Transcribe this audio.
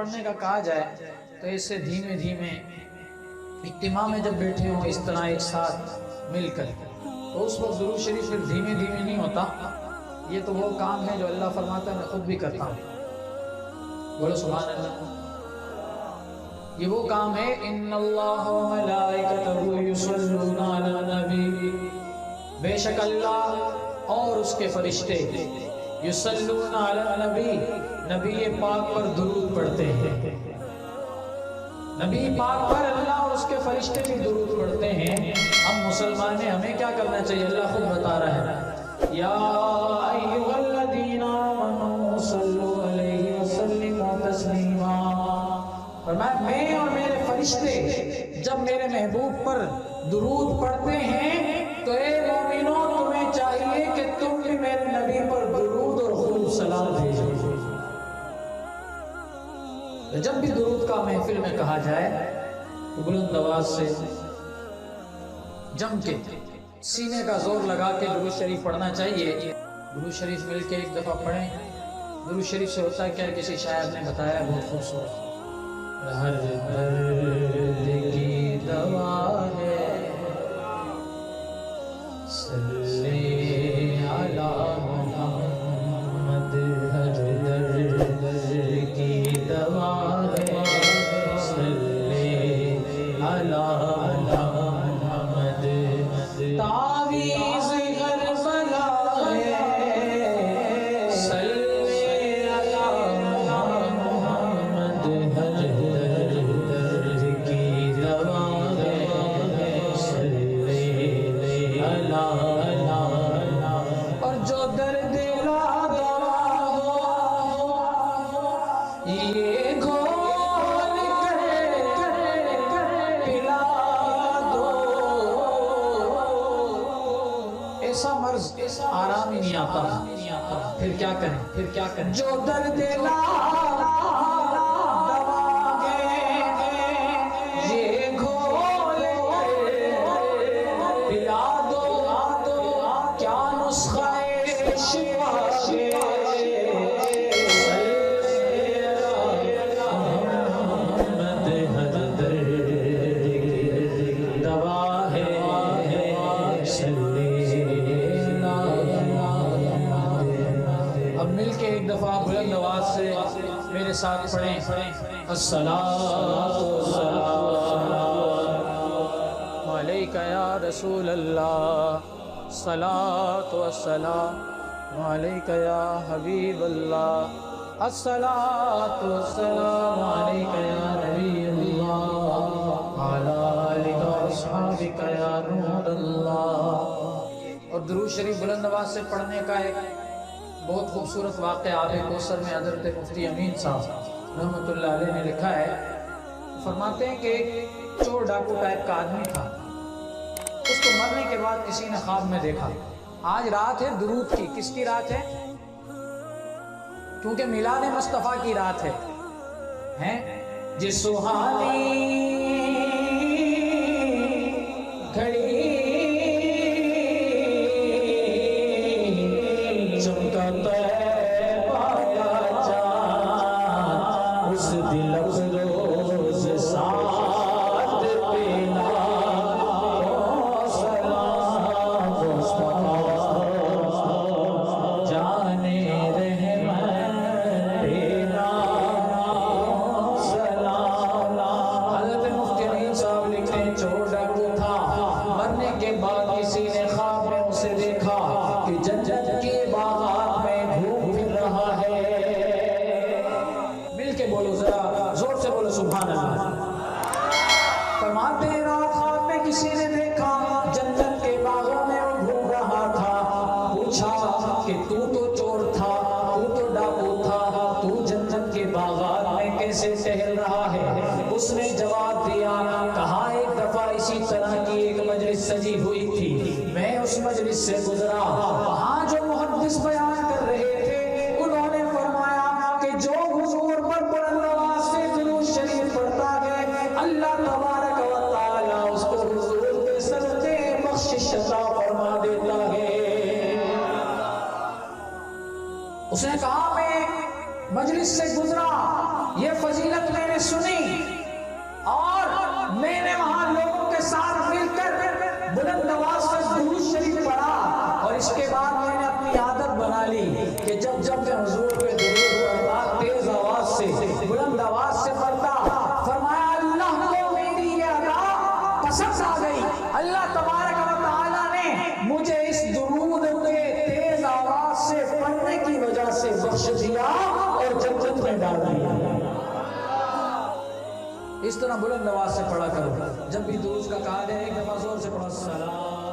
پڑھنے کا کہا جائے تو اسے دھیمے دھیمے اجتماع میں جب بیٹھے ہوں اس طرح ایک ساتھ مل کر، تو اس وقت درود شریف پھر دھیمے دھیمے نہیں ہوتا. یہ تو وہ کام ہے جو اللہ فرماتا ہے میں خود بھی کرتا ہوں. بولو سبحان اللہ. یہ وہ کام ہے ان اللہ و ملائکتہ یصلون علی النبی، بے شک اللہ اور اس کے فرشتے یصلون علی النبی، نبی پاک پر درود پڑھتے ہیں. نبی پاک پر اللہ اور اس کے فرشتے بھی درود پڑھتے ہیں. ہم مسلمان ہیں، ہمیں کیا کرنا چاہیے؟ اللہ خود بتا رہا ہے یا ایھا الذین آمنوا صلوا علیہ وسلموا تسلیما. فرمایا میں اور میرے فرشتے جب میرے محبوب پر درود پڑھتے ہیں تو اے مومنوں تمہیں چاہیے کہ تم بھی میرے نبی پر درود اور خوب سلام بھیجو. جب بھی درود کا محفل میں کہا جائے تو بلند آواز سے جم کے سینے کا زور لگا کے درود شریف پڑھنا چاہیے. درود شریف مل کے ایک دفعہ پڑھیں. درود شریف سے ہوتا ہے کیا؟ کسی شاعر نے بتایا بہت خوبصورت، ہر درد کی دوا ہے صلی علی محمد، ہر درد کی دوا ہے صلی علی محمد، تعویذ ہر بلا ہے صلی علی محمد، ہر درد کی دوا ہے صلی علی. اور جو درد کا دوا ہو یہ گھول کر پلا دو. ایسا مرض آرام ہی نہیں آتا، پھر کیا کریں؟ جو درد لا دوا ہے یہ گھول کر پلا دو. کیا نسخہ شفا ہے محمد، ہر درد کی دوا ہے صلی. اب مل کے ایک دفعہ بلند آواز سے میرے ساتھ پڑھیں الصلاۃ والسلام علیک یا رسول اللہ، الصلاۃ والسلام علیک یا حبیب اللہ، الصلاۃ والسلام علیک یا نبی اللہ، علی آلک واصحابک یا نور اللہ. اور درود شریف بلند آواز سے پڑھنے کا ایک بہت خوبصورت واقعہ آب کوثر میں حضرت مفتی امین صاحب رحمۃ اللہ علیہ نے لکھا ہے. فرماتے ہیں کہ ایک چور ڈاکو ٹائپ کا آدمی تھا. اس کو مرنے کے بعد کسی نے خواب میں دیکھا. آج رات ہے درود کی. کس کی رات ہے؟ کیونکہ میلاد مصطفیٰ کی رات ہے. جس سہانی گھڑی چمکا طیبہ کا چاند، اس دل افروز ساتھ پینا سلام مصطفیٰ جانے رحمت پینا سلام. حضرت مفتی امین صاحب لکھتے ہیں چور ڈاکو تھا. مرنے کے بعد کسی نے خواب میں اسے دیکھا کہ جنت کے باغات میں گھوم پھر رہا ہے. مل کے بولو، ذرا زور سے بولو سبحان اللہ. فرماتے ہیں رات خواب میں کسی نے دیکھا جنت کے باغوں میں وہ گھوم رہا تھا. پوچھا کہ تو چور تھا، تو ڈاکو تھا، تو جنت کے باغات میں کیسے ٹہل رہا ہے؟ اس نے جواب دیا، کہا ایک دفعہ اسی طرح کی ایک مجلس سجی ہوئی تھی، میں اس مجلس سے گزرا. وہاں جو محدث بیان کر رہے تھے انہوں نے فرمایا کہ جو حضور پر بلند آواز سے درود شریف پڑھتا ہے اللہ تبارک و تعالی اس کو حضور کے صدقے بخشش عطا فرما دیتا ہے. اس نے کہا میں مجلس سے گزرا، یہ فضیلت جب میں حضور پہ درود پڑھتا تیز آواز سے بلند آواز سے پڑھتا فرمایا اللہ کو میری یہ ادا پسند آ گئی اللہ تبارک و تعالیٰ نے مجھے اس درود کے تیز آواز سے پڑھنے کی وجہ سے بخش دیا اور جنت میں ڈال دیا اس طرح بلند آواز سے پڑھا کرو جب بھی درود کا کہا جائے ایک دفعہ زور سے پڑھو السلام